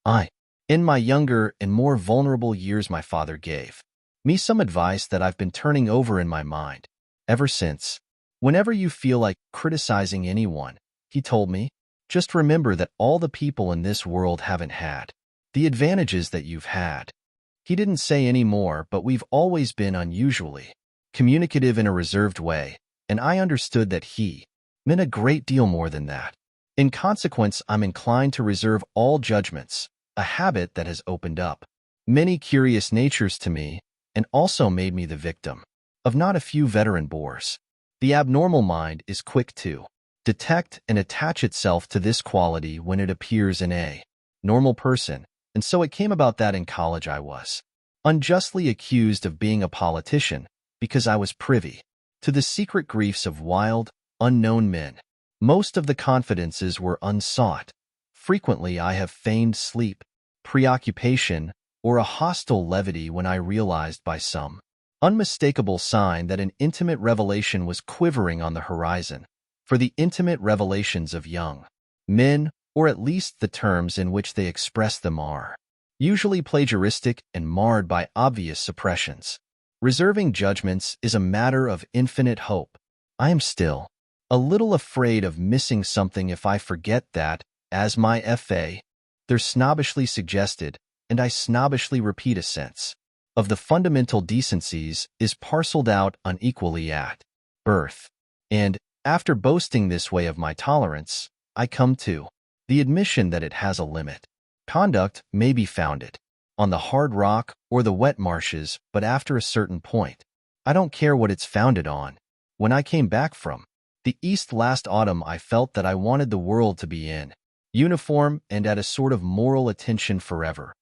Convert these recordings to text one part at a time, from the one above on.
I, in my younger and more vulnerable years, my father gave me some advice that I've been turning over in my mind ever since. Whenever you feel like criticizing anyone, he told me, just remember that all the people in this world haven't had the advantages that you've had. He didn't say any more, but we've always been unusually communicative in a reserved way, and I understood that he meant a great deal more than that. In consequence, I'm inclined to reserve all judgments, a habit that has opened up many curious natures to me and also made me the victim of not a few veteran bores. The abnormal mind is quick to detect and attach itself to this quality when it appears in a normal person, and so it came about that in college I was unjustly accused of being a politician because I was privy to the secret griefs of wild, unknown men. Most of the confidences were unsought. Frequently I have feigned sleep, preoccupation, or a hostile levity when I realized by some unmistakable sign that an intimate revelation was quivering on the horizon. For the intimate revelations of young men, or at least the terms in which they express them, are usually plagiaristic and marred by obvious suppressions. Reserving judgments is a matter of infinite hope. I am still a little afraid of missing something if I forget that, as my F.A. there snobbishly suggested, and I snobbishly repeat, a sense of the fundamental decencies is parceled out unequally at birth. And, after boasting this way of my tolerance, I come to the admission that it has a limit. Conduct may be founded on the hard rock or the wet marshes, but after a certain point, I don't care what it's founded on. When I came back from the East last autumn, I felt that I wanted the world to be in uniform and at a sort of moral attention forever.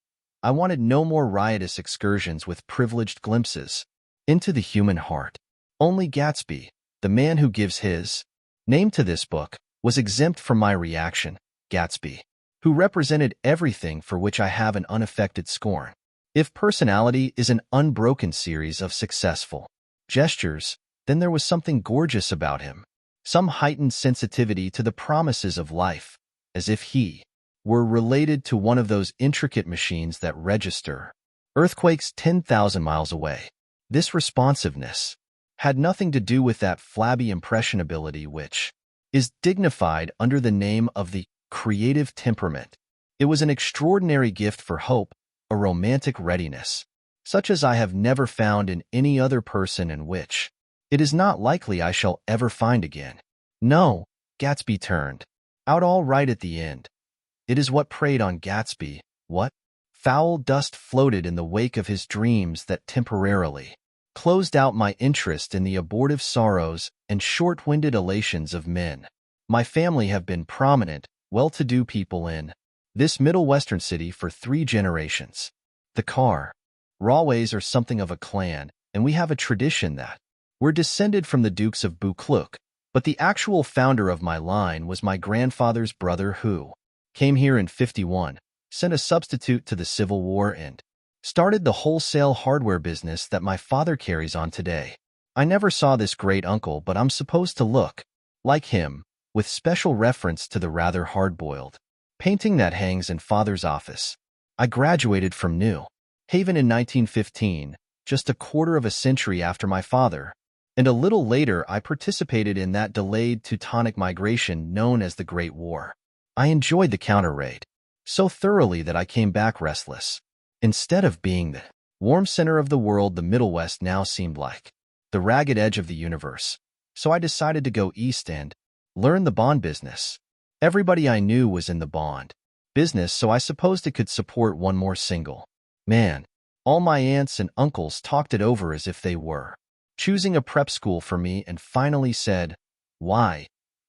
I wanted no more riotous excursions with privileged glimpses into the human heart. Only Gatsby, the man who gives his name to this book, was exempt from my reaction. Gatsby, who represented everything for which I have an unaffected scorn. If personality is an unbroken series of successful gestures, then there was something gorgeous about him, some heightened sensitivity to the promises of life, as if he were related to one of those intricate machines that register earthquakes 10,000 miles away. This responsiveness had nothing to do with that flabby impressionability which is dignified under the name of the creative temperament. It was an extraordinary gift for hope, a romantic readiness, such as I have never found in any other person and which it is not likely I shall ever find again. No, Gatsby turned out all right at the end. It is what preyed on Gatsby, what foul dust floated in the wake of his dreams that temporarily closed out my interest in the abortive sorrows and short-winded elations of men. My family have been prominent, well-to-do people in this Middle Western city for 3 generations. The Rawways are something of a clan, and we have a tradition that we're descended from the Dukes of Buccleuch, but the actual founder of my line was my grandfather's brother who came here in '51, sent a substitute to the Civil War, and started the wholesale hardware business that my father carries on today. I never saw this great uncle, but I'm supposed to look like him, with special reference to the rather hard-boiled painting that hangs in father's office. I graduated from New Haven in 1915, just a quarter of a century after my father, and a little later I participated in that delayed Teutonic migration known as the Great War. I enjoyed the counter-raid so thoroughly that I came back restless. Instead of being the warm center of the world, the Middle West now seemed like the ragged edge of the universe. So I decided to go east and learn the bond business. Everybody I knew was in the bond business, so I supposed it could support one more single man. All my aunts and uncles talked it over as if they were choosing a prep school for me, and finally said, "Why?"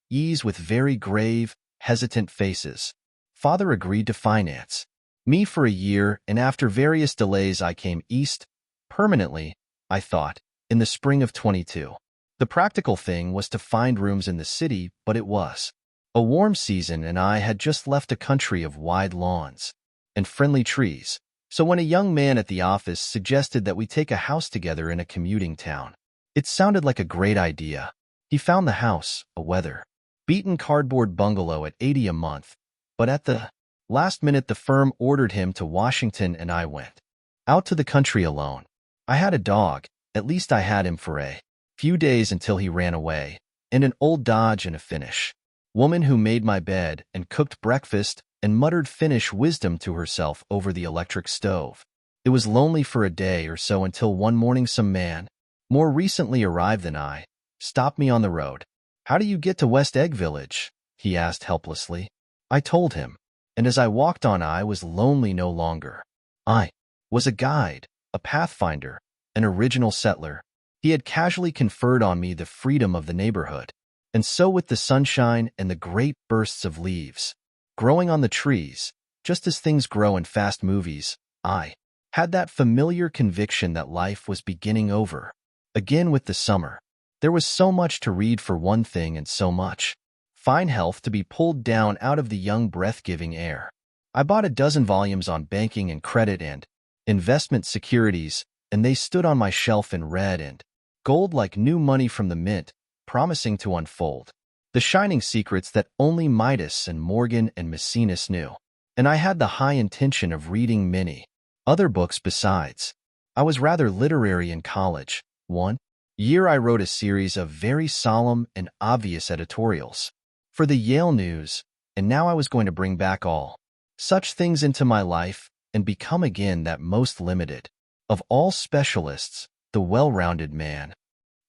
Ease with very grave, hesitant faces. Father agreed to finance me for a year, and after various delays I came east permanently, I thought, in the spring of '22. The practical thing was to find rooms in the city, but it was a warm season and I had just left a country of wide lawns and friendly trees. So when a young man at the office suggested that we take a house together in a commuting town, it sounded like a great idea. He found the house, a weather-beaten cardboard bungalow at $80 a month, but at the Last minute, the firm ordered him to Washington and I went out to the country alone. I had a dog, at least I had him for a few days until he ran away, and an old Dodge and a Finnish woman who made my bed and cooked breakfast and muttered Finnish wisdom to herself over the electric stove. It was lonely for a day or so until one morning some man, more recently arrived than I, stopped me on the road. "How do you get to West Egg Village?" he asked helplessly. I told him, and as I walked on I was lonely no longer. I was a guide, a pathfinder, an original settler. He had casually conferred on me the freedom of the neighborhood. And so with the sunshine and the great bursts of leaves growing on the trees, just as things grow in fast movies, I had that familiar conviction that life was beginning over again with the summer. There was so much to read for one thing and so much fine health to be pulled down out of the young breath-giving air. I bought a dozen volumes on banking and credit and investment securities, and they stood on my shelf in red and gold like new money from the mint, promising to unfold the shining secrets that only Midas and Morgan and Maecenas knew. And I had the high intention of reading many other books besides. I was rather literary in college. One year I wrote a series of very solemn and obvious editorials for the Yale News, and now I was going to bring back all such things into my life and become again that most limited of all specialists, the well-rounded man.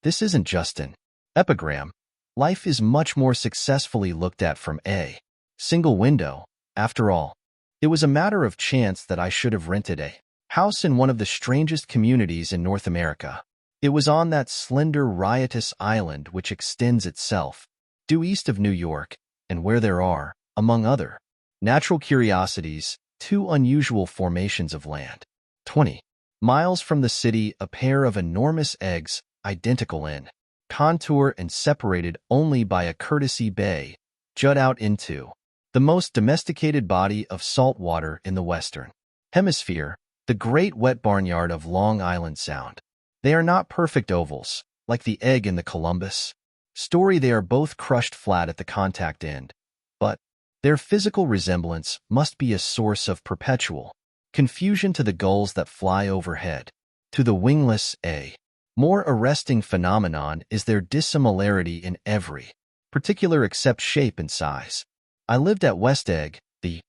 This isn't just an epigram. Life is much more successfully looked at from a single window. After all, it was a matter of chance that I should have rented a house in one of the strangest communities in North America. It was on that slender, riotous island which extends itself due east of New York, and where there are, among other natural curiosities, two unusual formations of land. 20 miles from the city, a pair of enormous eggs, identical in contour and separated only by a courtesy bay, jut out into the most domesticated body of salt water in the Western Hemisphere, the great wet barnyard of Long Island Sound. They are not perfect ovals, like the egg in the Columbus story. They are both crushed flat at the contact end, but their physical resemblance must be a source of perpetual confusion to the gulls that fly overhead. To the wingless, a more arresting phenomenon is their dissimilarity in every particular except shape and size. I lived at West Egg, the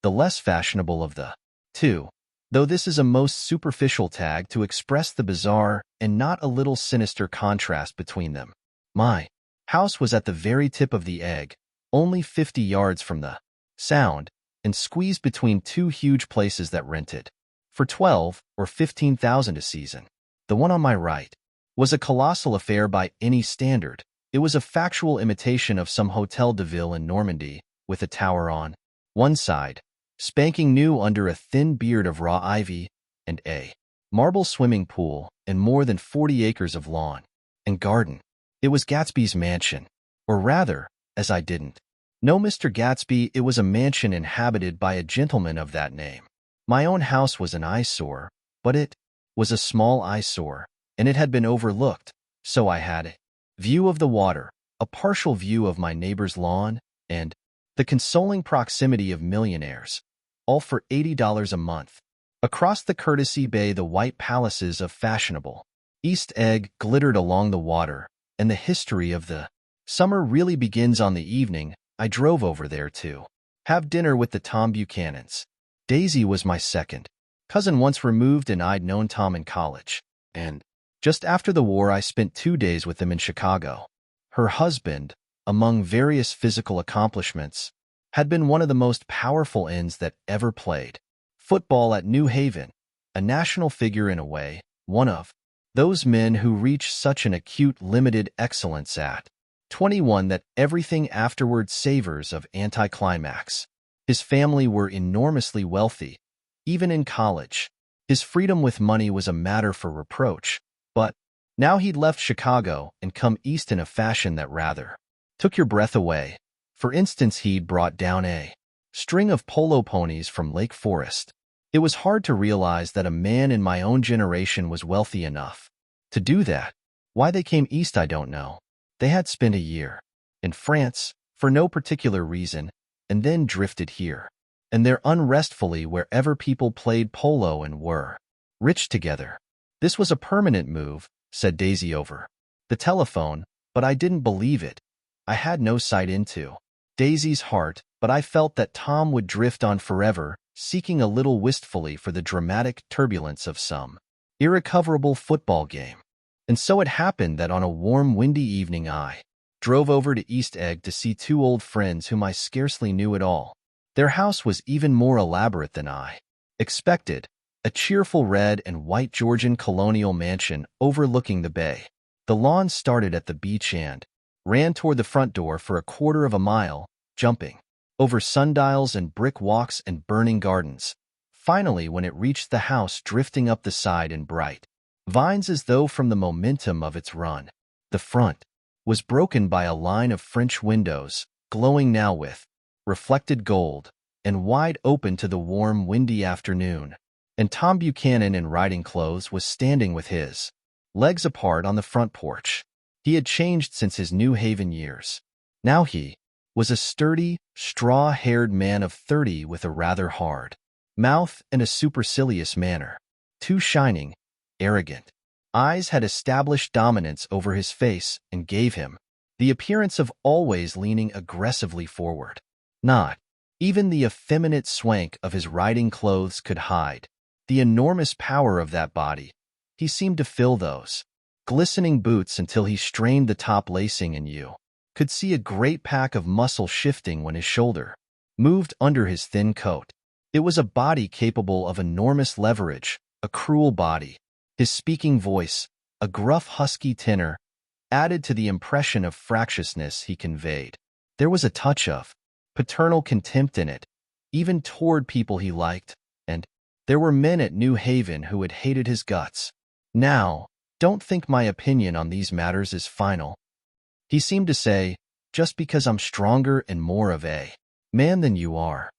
less fashionable of the two, though this is a most superficial tag to express the bizarre and not a little sinister contrast between them. My house was at the very tip of the egg, only 50 yards from the Sound, and squeezed between two huge places that rented for 12 or 15,000 a season. The one on my right was a colossal affair by any standard. It was a factual imitation of some Hotel de Ville in Normandy, with a tower on one side, spanking new under a thin beard of raw ivy, and a marble swimming pool, and more than 40 acres of lawn and garden. It was Gatsby's mansion, or rather, as I didn't know Mr. Gatsby, it was a mansion inhabited by a gentleman of that name. My own house was an eyesore, but it was a small eyesore, and it had been overlooked, so I had a view of the water, a partial view of my neighbor's lawn, and the consoling proximity of millionaires, all for $80 a month. Across the courtesy bay, the white palaces of fashionable East Egg glittered along the water, and the history of the summer really begins on the evening I drove over there to have dinner with the Tom Buchanans. Daisy was my second cousin, once removed, and I'd known Tom in college, and just after the war I spent 2 days with them in Chicago. Her husband, among various physical accomplishments, had been one of the most powerful ends that ever played football at New Haven, a national figure in a way, one of those men who reach such an acute limited excellence at 21 that everything afterward savors of anticlimax. His family were enormously wealthy, even in college. His freedom with money was a matter for reproach, but now he'd left Chicago and come east in a fashion that rather took your breath away. For instance, he'd brought down a string of polo ponies from Lake Forest. It was hard to realize that a man in my own generation was wealthy enough to do that. Why they came east, I don't know. They had spent a year in France for no particular reason, and then drifted here. and there unrestfully wherever people played polo and were rich together. This was a permanent move, said Daisy over the telephone, but I didn't believe it. I had no sight into Daisy's heart, but I felt that Tom would drift on forever, seeking a little wistfully for the dramatic turbulence of some irrecoverable football game. And so it happened that on a warm, windy evening I drove over to East Egg to see two old friends whom I scarcely knew at all. Their house was even more elaborate than I expected, a cheerful red and white Georgian colonial mansion overlooking the bay. The lawn started at the beach and ran toward the front door for a quarter of a mile, jumping over sundials and brick walks and burning gardens. Finally, when it reached the house, drifting up the side in bright vines as though from the momentum of its run, the front was broken by a line of French windows, glowing now with reflected gold, and wide open to the warm, windy afternoon. And Tom Buchanan in riding clothes was standing with his legs apart on the front porch. He had changed since his New Haven years. Now he was a sturdy, straw-haired man of 30 with a rather hard mouth and a supercilious manner. Two shining, arrogant eyes had established dominance over his face and gave him the appearance of always leaning aggressively forward. Not even the effeminate swank of his riding clothes could hide the enormous power of that body. He seemed to fill those glistening boots until he strained the top lacing, and you could see a great pack of muscle shifting when his shoulder moved under his thin coat. It was a body capable of enormous leverage, a cruel body. His speaking voice, a gruff husky tenor, added to the impression of fractiousness he conveyed. There was a touch of paternal contempt in it, even toward people he liked, and there were men at New Haven who had hated his guts. Now, don't think my opinion on these matters is final. He seemed to say, just because I'm stronger and more of a man than you are.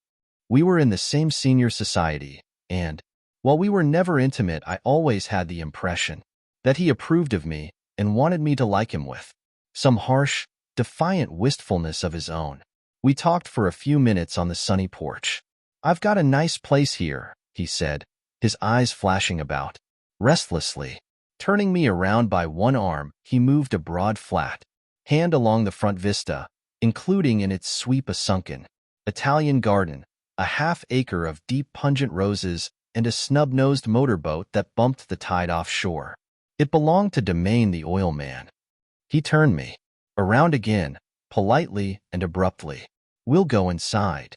We were in the same senior society, and while we were never intimate, I always had the impression that he approved of me and wanted me to like him with some harsh, defiant wistfulness of his own. We talked for a few minutes on the sunny porch. I've got a nice place here, he said, his eyes flashing about restlessly. Turning me around by one arm, he moved a broad flat hand along the front vista, including in its sweep a sunken Italian garden, a half-acre of deep pungent roses, and a snub-nosed motorboat that bumped the tide offshore. It belonged to Domain the oil man. He turned me around again, politely and abruptly. We'll go inside.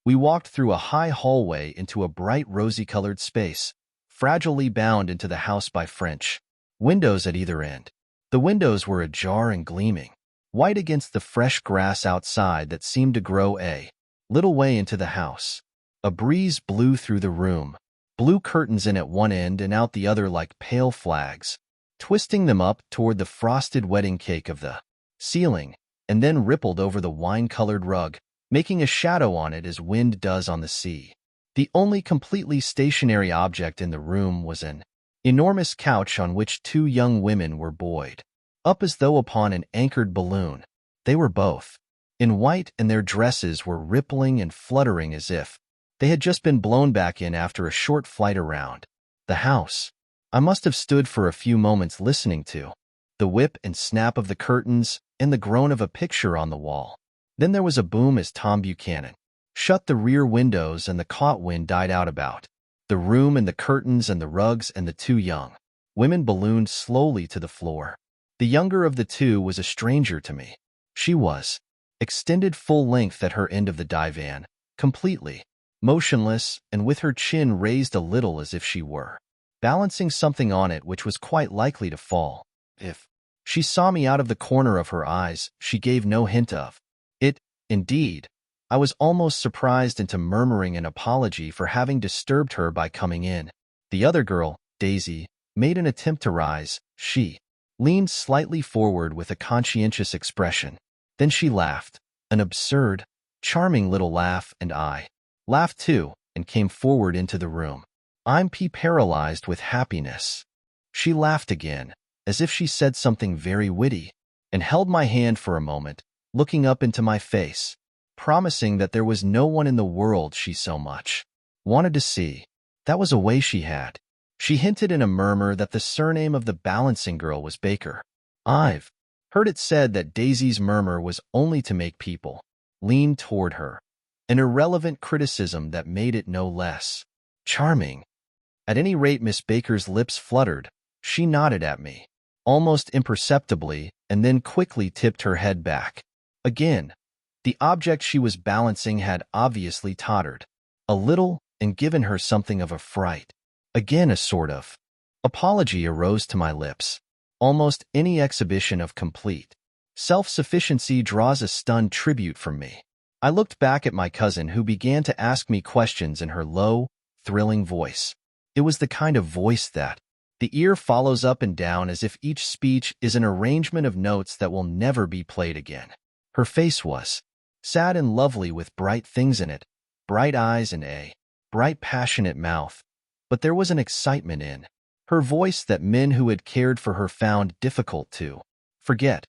We walked through a high hallway into a bright rosy-colored space, fragilely bound into the house by French windows at either end. The windows were ajar and gleaming, white against the fresh grass outside that seemed to grow a little way into the house. A breeze blew through the room, blew curtains in at one end and out the other like pale flags, twisting them up toward the frosted wedding cake of the ceiling, and then rippled over the wine-colored rug, making a shadow on it as wind does on the sea. The only completely stationary object in the room was an enormous couch on which two young women were buoyed up as though upon an anchored balloon. They were both in white, and their dresses were rippling and fluttering as if they had just been blown back in after a short flight around the house. I must have stood for a few moments listening to the whip and snap of the curtains and the groan of a picture on the wall. Then there was a boom as Tom Buchanan shut the rear windows and the caught wind died out about the room, and the curtains and the rugs and the two young women ballooned slowly to the floor. The younger of the two was a stranger to me. She was extended full length at her end of the divan, completely motionless and with her chin raised a little as if she were balancing something on it which was quite likely to fall. If she saw me out of the corner of her eyes, she gave no hint of it. Indeed, I was almost surprised into murmuring an apology for having disturbed her by coming in. The other girl, Daisy, made an attempt to rise. She leaned slightly forward with a conscientious expression. Then she laughed, an absurd, charming little laugh, and I laughed too, and came forward into the room. I'm paralyzed with happiness. She laughed again, as if she said something very witty, and held my hand for a moment, looking up into my face. promising that there was no one in the world she so much wanted to see. That was a way she had. She hinted in a murmur that the surname of the balancing girl was Baker. I've heard it said that Daisy's murmur was only to make people lean toward her, an irrelevant criticism that made it no less charming. At any rate, Miss Baker's lips fluttered. She nodded at me, almost imperceptibly, and then quickly tipped her head back. Again, the object she was balancing had obviously tottered a little and given her something of a fright. Again, a sort of apology arose to my lips. Almost any exhibition of complete self-sufficiency draws a stunned tribute from me. I looked back at my cousin, who began to ask me questions in her low, thrilling voice. It was the kind of voice that the ear follows up and down as if each speech is an arrangement of notes that will never be played again. Her face was sad and lovely with bright things in it, bright eyes and a bright passionate mouth, but there was an excitement in her voice that men who had cared for her found difficult to forget.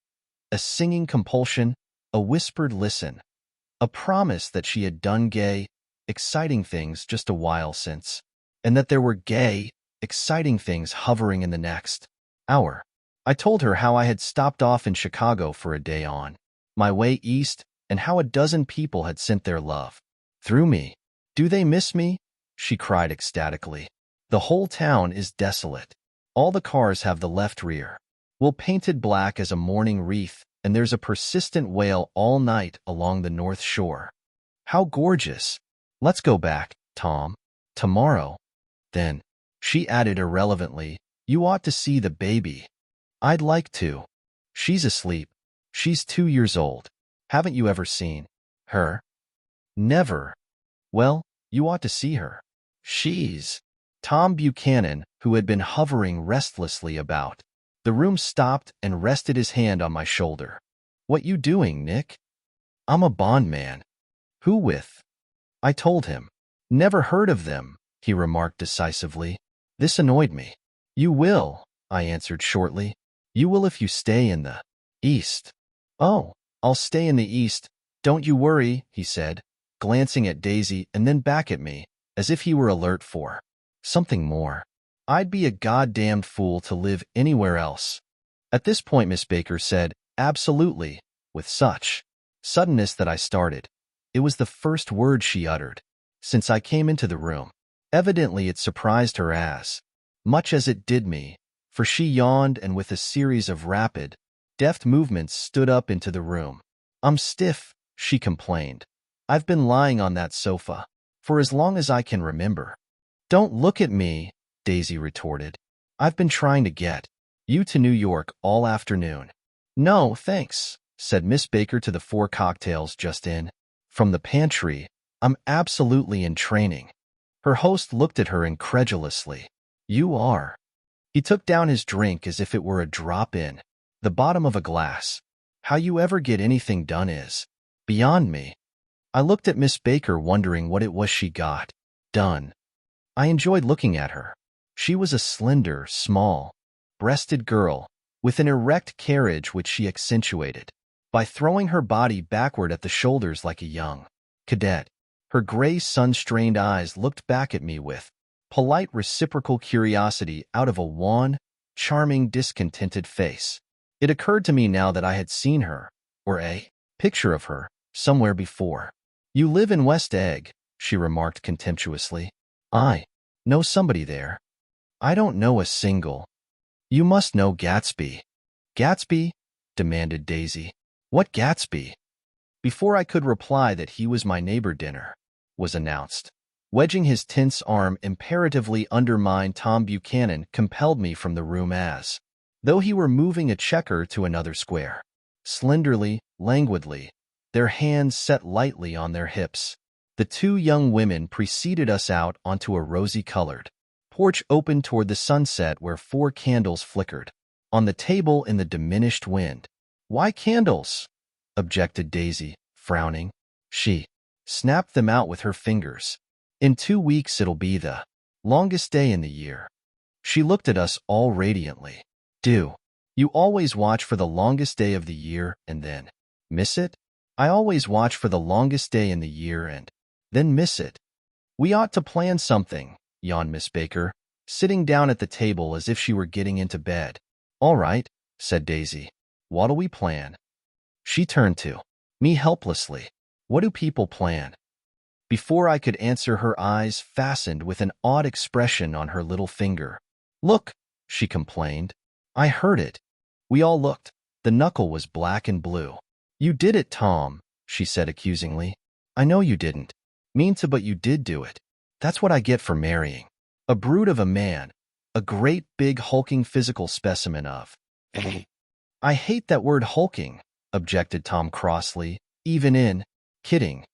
A singing compulsion, a whispered listen, a promise that she had done gay, exciting things just a while since, and that there were gay, exciting things hovering in the next hour. I told her how I had stopped off in Chicago for a day on my way east, and how a dozen people had sent their love through me. Do they miss me? She cried ecstatically. The whole town is desolate. All the cars have the left rear wheel painted black as a mourning wreath, and there's a persistent wail all night along the North Shore. How gorgeous! Let's go back, Tom. Tomorrow. Then, she added irrelevantly, you ought to see the baby. I'd like to. She's asleep. She's 2 years old. Haven't you ever seen her? Never. Well, you ought to see her. She's... Tom Buchanan, who had been hovering restlessly about the room, stopped and rested his hand on my shoulder. What you doing, Nick? I'm a bondman. Who with? I told him. Never heard of them, he remarked decisively. This annoyed me. You will, I answered shortly. You will if you stay in the East. Oh, I'll stay in the East. Don't you worry, he said, glancing at Daisy and then back at me, as if he were alert for something more. I'd be a goddamned fool to live anywhere else. At this point, Miss Baker said, absolutely, with such suddenness that I started. It was the first word she uttered since I came into the room. Evidently it surprised her as much as it did me, for she yawned and with a series of rapid, deft movements stood up into the room. I'm stiff, she complained. I've been lying on that sofa for as long as I can remember. Don't look at me, Daisy retorted. I've been trying to get you to New York all afternoon. No, thanks, said Miss Baker to the 4 cocktails just in from the pantry. I'm absolutely in training. Her host looked at her incredulously. You are. He took down his drink as if it were a drop in the bottom of a glass. How you ever get anything done is beyond me. I looked at Miss Baker, wondering what it was she got done. I enjoyed looking at her. She was a slender, small-breasted girl with an erect carriage which she accentuated by throwing her body backward at the shoulders like a young cadet. Her gray, sun-strained eyes looked back at me with polite reciprocal curiosity out of a wan, charming, discontented face. It occurred to me now that I had seen her, or a picture of her, somewhere before. You live in West Egg, she remarked contemptuously. I know somebody there. I don't know a single. You must know Gatsby. Gatsby? Demanded Daisy. What Gatsby? Before I could reply that he was my neighbor, dinner was announced. Wedging his tense arm imperatively under mine, Tom Buchanan compelled me from the room as though he were moving a checker to another square. Slenderly, languidly, their hands set lightly on their hips, the 2 young women preceded us out onto a rosy-colored porch open toward the sunset where 4 candles flickered on the table in the diminished wind. Why candles? Objected Daisy, frowning. She snapped them out with her fingers. In 2 weeks it'll be the longest day in the year. She looked at us all radiantly. Do you always watch for the longest day of the year and then miss it? I always watch for the longest day in the year and then miss it. We ought to plan something, yawned Miss Baker, sitting down at the table as if she were getting into bed. All right, said Daisy. What'll we plan? She turned to me helplessly. What do people plan? Before I could answer, her eyes fastened with an odd expression on her little finger. Look, she complained. I heard it. We all looked. The knuckle was black and blue. You did it, Tom, she said accusingly. I know you didn't mean to, but you did do it. That's what I get for marrying a brute of a man, a great big hulking physical specimen of. I hate that word hulking, objected Tom crossly, even in kidding.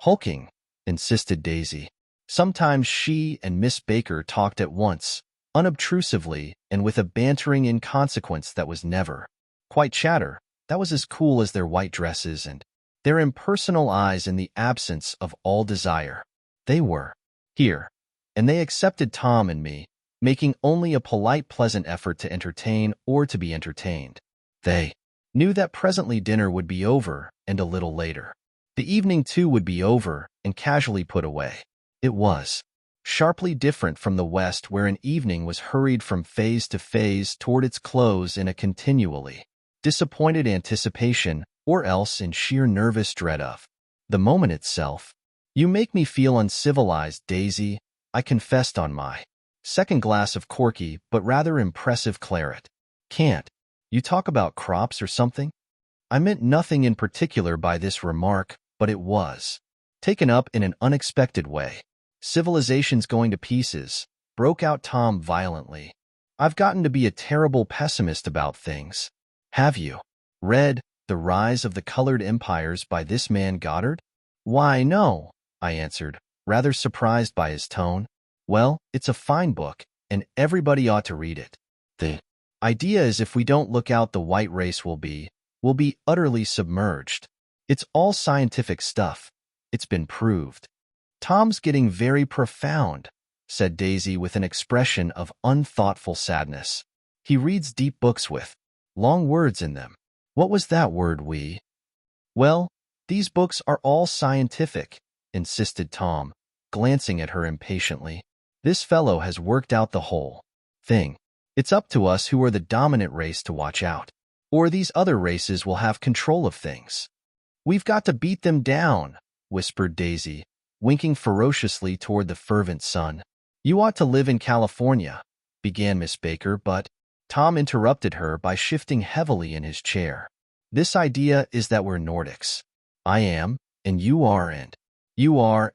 Hulking, insisted Daisy. Sometimes she and Miss Baker talked at once, unobtrusively and with a bantering inconsequence that was never quite chatter. That was as cool as their white dresses and their impersonal eyes in the absence of all desire. They were here, and they accepted Tom and me, making only a polite, pleasant effort to entertain or to be entertained. They knew that presently dinner would be over, and a little later the evening too would be over and casually put away. It was sharply different from the West, where an evening was hurried from phase to phase toward its close in a continually disappointed anticipation, or else in sheer nervous dread of the moment itself. You make me feel uncivilized, Daisy, I confessed on my second glass of corky but rather impressive claret. Can't you talk about crops or something? I meant nothing in particular by this remark, but it was taken up in an unexpected way. Civilization's going to pieces, broke out Tom violently. I've gotten to be a terrible pessimist about things. Have you read The Rise of the Colored Empires by this man Goddard? Why, no, I answered, rather surprised by his tone. Well, it's a fine book, and everybody ought to read it. The idea is if we don't look out, the white race will be utterly submerged. It's all scientific stuff. It's been proved. Tom's getting very profound, said Daisy with an expression of unthoughtful sadness. He reads deep books with long words in them. What was that word, we? Well, these books are all scientific, insisted Tom, glancing at her impatiently. This fellow has worked out the whole thing. It's up to us who are the dominant race to watch out, or these other races will have control of things. We've got to beat them down, whispered Daisy, winking ferociously toward the fervent sun. You ought to live in California, began Miss Baker, but Tom interrupted her by shifting heavily in his chair. This idea is that we're Nordics. I am, and you are,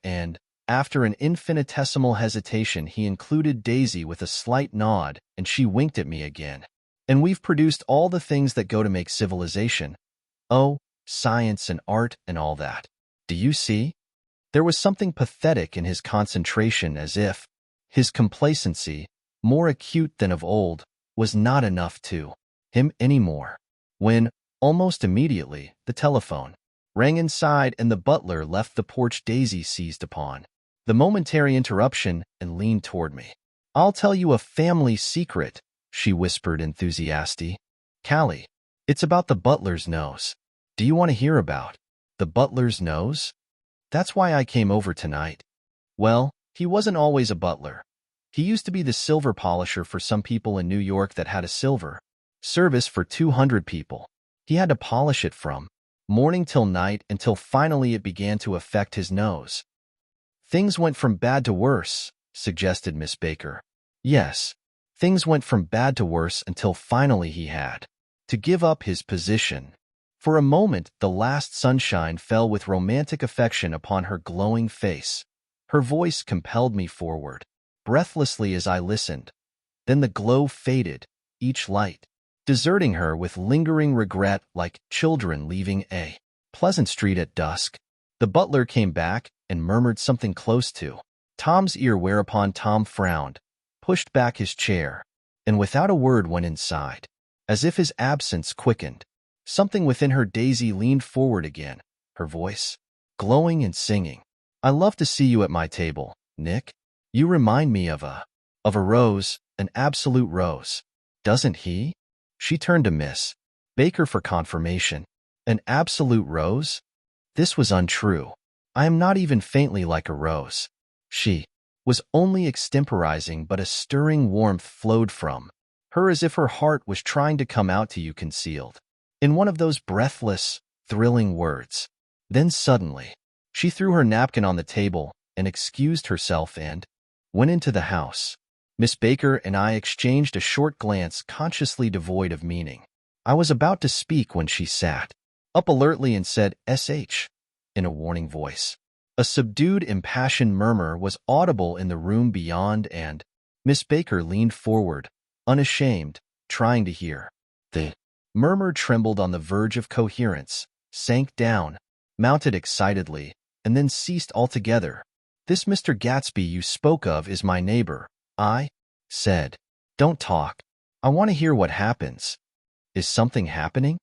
and after an infinitesimal hesitation he included Daisy with a slight nod, and she winked at me again. And we've produced all the things that go to make civilization. Oh, science and art and all that. Do you see? There was something pathetic in his concentration, as if his complacency, more acute than of old, was not enough to him anymore. When, almost immediately, the telephone rang inside and the butler left the porch, Daisy seized upon the momentary interruption and leaned toward me. I'll tell you a family secret, she whispered enthusiastically. Callie, it's about the butler's nose. Do you want to hear about the butler's nose? That's why I came over tonight. Well, he wasn't always a butler. He used to be the silver polisher for some people in New York that had a silver service for 200 people. He had to polish it from morning till night until finally it began to affect his nose. Things went from bad to worse, suggested Miss Baker. Yes, things went from bad to worse until finally he had to give up his position. For a moment, the last sunshine fell with romantic affection upon her glowing face. Her voice compelled me forward, breathlessly as I listened. Then the glow faded, each light deserting her with lingering regret, like children leaving a pleasant street at dusk. The butler came back and murmured something close to Tom's ear, whereupon Tom frowned, pushed back his chair, and without a word went inside. As if his absence quickened something within her, Daisy leaned forward again, her voice glowing and singing. I love to see you at my table, Nick. You remind me of a rose, an absolute rose. Doesn't he? She turned to Miss Baker for confirmation. An absolute rose? This was untrue. I am not even faintly like a rose. She was only extemporizing, but a stirring warmth flowed from her as if her heart was trying to come out to you concealed in one of those breathless, thrilling words. Then suddenly, she threw her napkin on the table and excused herself and went into the house. Miss Baker and I exchanged a short glance consciously devoid of meaning. I was about to speak when she sat up alertly and said, "SH," in a warning voice. A subdued, impassioned murmur was audible in the room beyond, and Miss Baker leaned forward, unashamed, trying to hear. The murmur trembled on the verge of coherence, sank down, mounted excitedly, and then ceased altogether. "This Mr. Gatsby you spoke of is my neighbor," I said. "Don't talk. I want to hear what happens." "Is something happening?"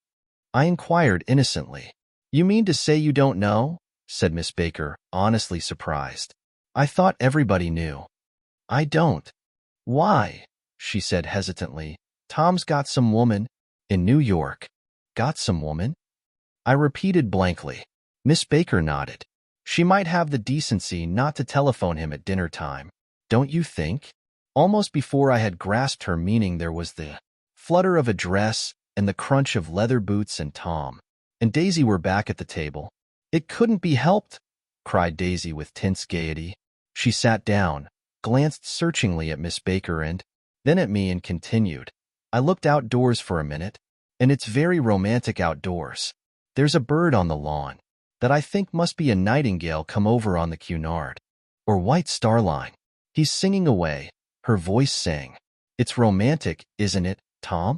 I inquired innocently. "You mean to say you don't know?" said Miss Baker, honestly surprised. "I thought everybody knew." "I don't." "Why?" she said hesitantly. "Tom's got some woman in New York." "Got some woman?" I repeated blankly. Miss Baker nodded. "She might have the decency not to telephone him at dinner time. Don't you think?" Almost before I had grasped her meaning, there was the flutter of a dress and the crunch of leather boots, and Tom and Daisy were back at the table. "It couldn't be helped," cried Daisy with tense gaiety. She sat down, glanced searchingly at Miss Baker and then at me, and continued, "I looked outdoors for a minute, and it's very romantic outdoors. There's a bird on the lawn that I think must be a nightingale come over on the Cunard, or white starline. He's singing away," her voice sang. "It's romantic, isn't it, Tom?"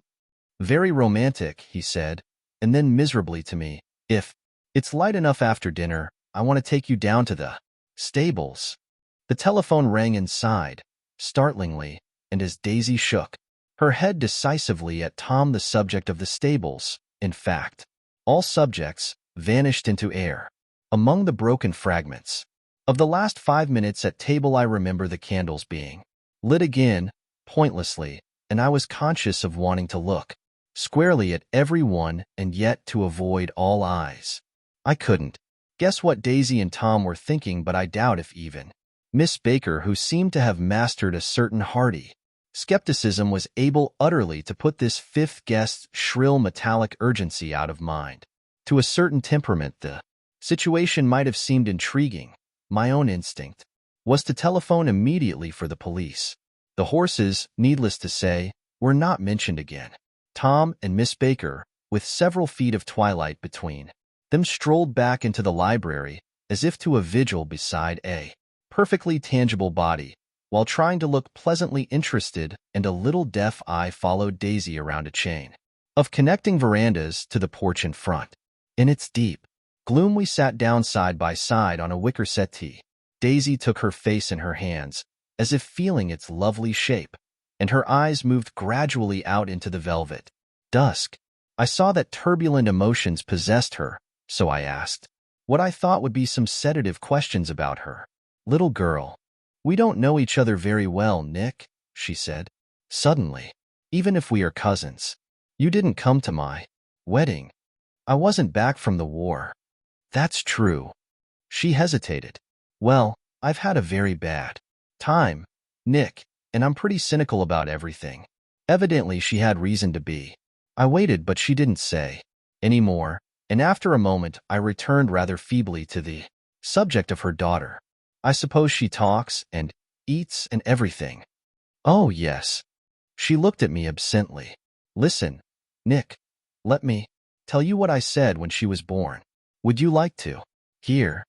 "Very romantic," he said, and then miserably to me, "If it's light enough after dinner, I want to take you down to the stables." The telephone rang inside, startlingly, and as Daisy shook her head decisively at Tom, the subject of the stables, in fact, all subjects, vanished into air. Among the broken fragments of the last 5 minutes at table, I remember the candles being lit again, pointlessly, and I was conscious of wanting to look squarely at every one and yet to avoid all eyes. I couldn't guess what Daisy and Tom were thinking, but I doubt if even Miss Baker, who seemed to have mastered a certain hearty skepticism, was able utterly to put this fifth guest's shrill metallic urgency out of mind. To a certain temperament, the situation might have seemed intriguing. My own instinct was to telephone immediately for the police. The horses, needless to say, were not mentioned again. Tom and Miss Baker, with several feet of twilight between them, strolled back into the library as if to a vigil beside a perfectly tangible body, while trying to look pleasantly interested, and a little deaf eye followed Daisy around a chain of connecting verandas to the porch in front. In its deep gloom, we sat down side by side on a wicker settee. Daisy took her face in her hands, as if feeling its lovely shape, and her eyes moved gradually out into the velvet dusk. I saw that turbulent emotions possessed her, so I asked what I thought would be some sedative questions about her. "Little girl, we don't know each other very well, Nick," she said suddenly. "Even if we are cousins, you didn't come to my wedding. I wasn't back from the war." "That's true." She hesitated. "Well, I've had a very bad time, Nick, and I'm pretty cynical about everything." Evidently she had reason to be. I waited, but she didn't say any more, and after a moment I returned rather feebly to the subject of her daughter. "I suppose she talks and eats and everything." "Oh, yes." She looked at me absently. "Listen, Nick, let me tell you what I said when she was born. Would you like to hear?"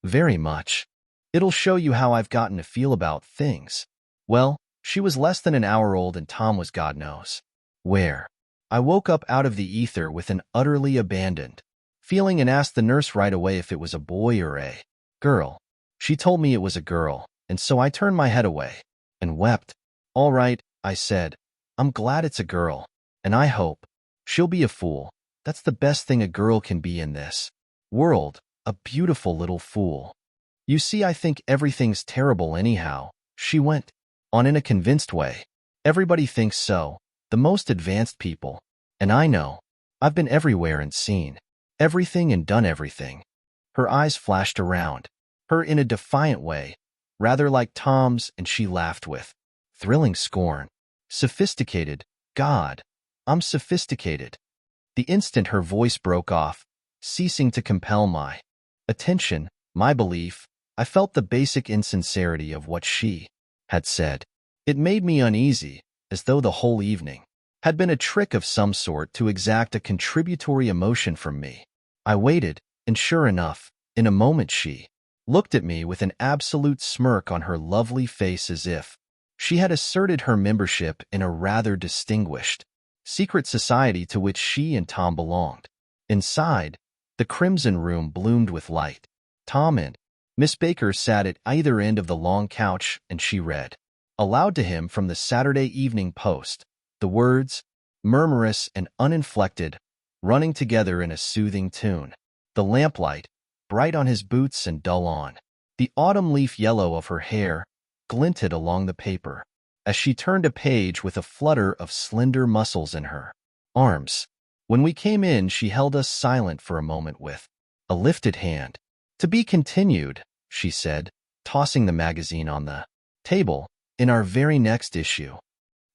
"Very much. It'll show you how I've gotten to feel about things." Well, she was less than an hour old, and Tom was God knows where. I woke up out of the ether with an utterly abandoned feeling and asked the nurse right away if it was a boy or a girl. She told me it was a girl, and so I turned my head away and wept. "All right," I said. "I'm glad it's a girl, and I hope she'll be a fool. That's the best thing a girl can be in this world, a beautiful little fool. You see, I think everything's terrible anyhow," she went on in a convinced way. "Everybody thinks so, the most advanced people. And I know. I've been everywhere and seen everything and done everything. Her eyes flashed around, her in a defiant way, rather like Tom's, and she laughed with thrilling scorn. Sophisticated? God, I'm sophisticated. The instant her voice broke off, ceasing to compel my attention, my belief, I felt the basic insincerity of what she had said. It made me uneasy, as though the whole evening had been a trick of some sort to exact a contributory emotion from me. I waited, and sure enough, in a moment she looked at me with an absolute smirk on her lovely face, as if she had asserted her membership in a rather distinguished secret society to which she and Tom belonged. Inside, the Crimson Room bloomed with light. Tom and Miss Baker sat at either end of the long couch, and she read aloud to him from the Saturday Evening Post, the words, murmurous and uninflected, running together in a soothing tune. The lamplight, bright on his boots and dull on the autumn leaf yellow of her hair, glinted along the paper as she turned a page with a flutter of slender muscles in her arms. When we came in, she held us silent for a moment with a lifted hand. To be continued, she said, tossing the magazine on the table, in our very next issue.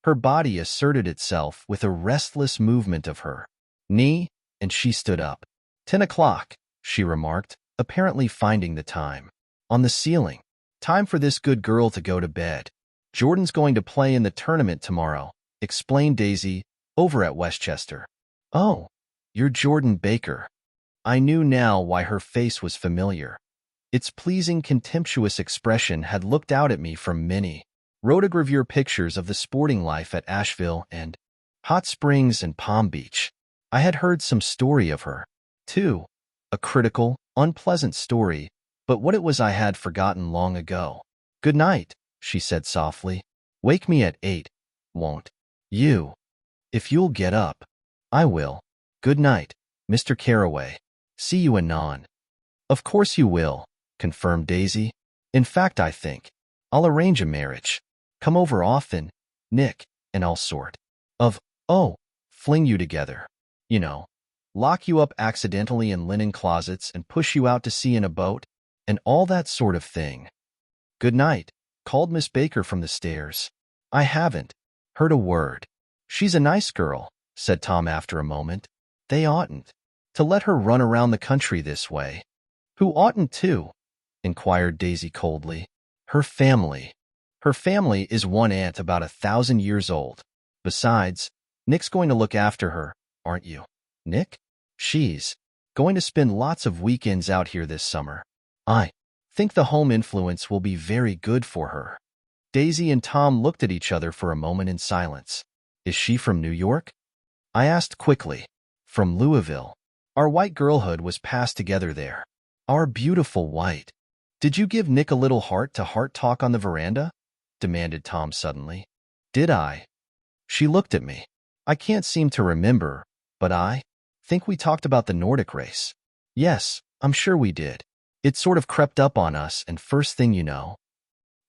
Her body asserted itself with a restless movement of her knee, and she stood up. 10 o'clock, she remarked, apparently finding the time on the ceiling. Time for this good girl to go to bed. Jordan's going to play in the tournament tomorrow, explained Daisy, over at Westchester. Oh, you're Jordan Baker. I knew now why her face was familiar. Its pleasing, contemptuous expression had looked out at me from many rotogravure pictures of the sporting life at Asheville and Hot Springs and Palm Beach. I had heard some story of her, too, a critical, unpleasant story, but what it was I had forgotten long ago. Good night, she said softly. Wake me at 8, won't you? If you'll get up. I will. Good night, Mr. Carraway. See you anon. Of course you will, confirmed Daisy. In fact, I think I'll arrange a marriage. Come over often, Nick, and I'll sort of, fling you together. You know, lock you up accidentally in linen closets and push you out to sea in a boat, and all that sort of thing. Good night, called Miss Baker from the stairs. I haven't heard a word. She's a nice girl, said Tom after a moment. They oughtn't to let her run around the country this way. Who oughtn't to? Inquired Daisy coldly. Her family. Her family is one aunt about 1,000 years old. Besides, Nick's going to look after her, aren't you? Nick? She's going to spend lots of weekends out here this summer. I think the home influence will be very good for her. Daisy and Tom looked at each other for a moment in silence. Is she from New York? I asked quickly. From Louisville. Our white girlhood was passed together there. Our beautiful white. Did you give Nick a little heart-to-heart talk on the veranda? Demanded Tom suddenly. Did I? She looked at me. I can't seem to remember, but I think we talked about the Nordic race. Yes, I'm sure we did. It sort of crept up on us, and first thing you know.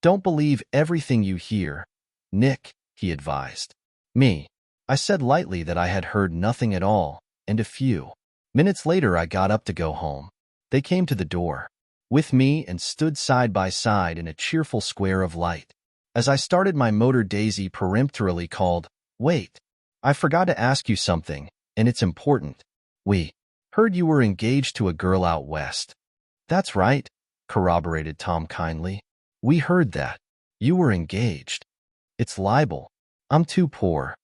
Don't believe everything you hear, Nick, he advised me. I said lightly that I had heard nothing at all, and a few minutes later I got up to go home. They came to the door with me and stood side by side in a cheerful square of light. As I started my motor, Daisy peremptorily called, Wait, I forgot to ask you something, and it's important. We heard you were engaged to a girl out west. That's right, corroborated Tom kindly. We heard that. You were engaged. It's libel. I'm too poor.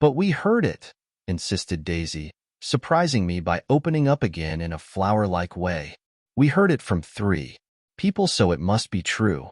But we heard it, insisted Daisy, surprising me by opening up again in a flower-like way. We heard it from 3 people, so it must be true.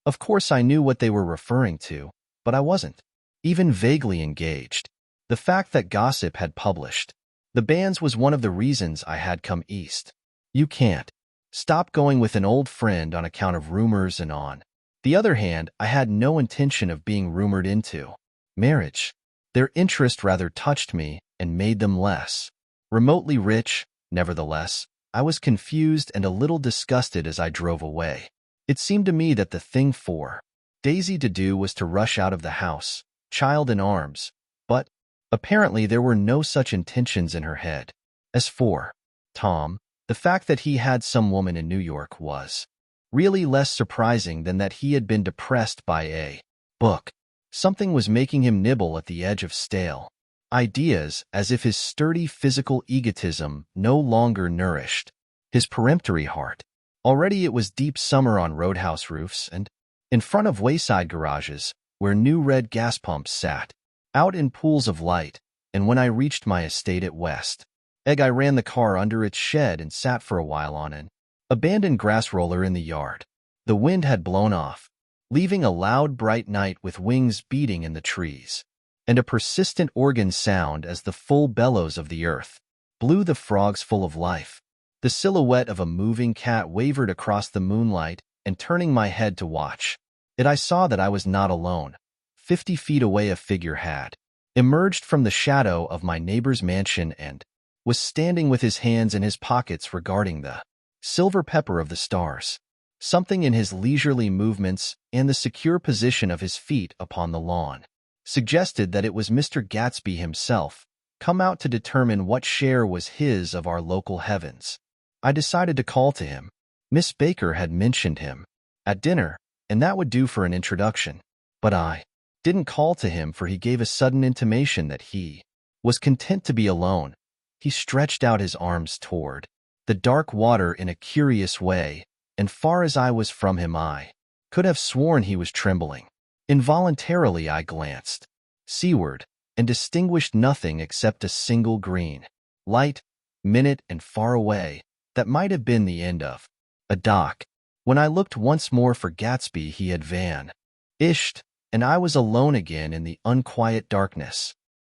Of course I knew what they were referring to, but I wasn't even vaguely engaged. The fact that gossip had published the banns was one of the reasons I had come east. You can't stop going with an old friend on account of rumors, and on the other hand, I had no intention of being rumored into marriage. Their interest rather touched me and made them less remotely rich. Nevertheless, I was confused and a little disgusted as I drove away. It seemed to me that the thing for Daisy to do was to rush out of the house, child in arms, but apparently there were no such intentions in her head. As for Tom, The fact that he had some woman in New York was really less surprising than that he had been depressed by a book. Something was making him nibble at the edge of stale ideas, as if his sturdy physical egotism no longer nourished his peremptory heart. Already it was deep summer on roadhouse roofs and in front of wayside garages where new red gas pumps sat out in pools of light, and when I reached my estate at West Egg, I ran the car under its shed and sat for a while on an abandoned grass roller in the yard. The wind had blown off, leaving a loud, bright night with wings beating in the trees, and a persistent organ sound as the full bellows of the earth blew the frogs full of life. The silhouette of a moving cat wavered across the moonlight, and turning my head to watch it, I saw that I was not alone. 50 feet away, a figure had emerged from the shadow of my neighbor's mansion and was standing with his hands in his pockets regarding the silver pepper of the stars. Something in his leisurely movements and the secure position of his feet upon the lawn suggested that it was Mr. Gatsby himself, come out to determine what share was his of our local heavens. I decided to call to him. Miss Baker had mentioned him at dinner, and that would do for an introduction. But I didn't call to him, for he gave a sudden intimation that he was content to be alone. He stretched out his arms toward the dark water in a curious way, and far as I was from him, I could have sworn he was trembling. Involuntarily I glanced seaward and distinguished nothing except a single green light, minute and far away, that might have been the end of a dock. When I looked once more for Gatsby, he had vanished, and I was alone again in the unquiet darkness.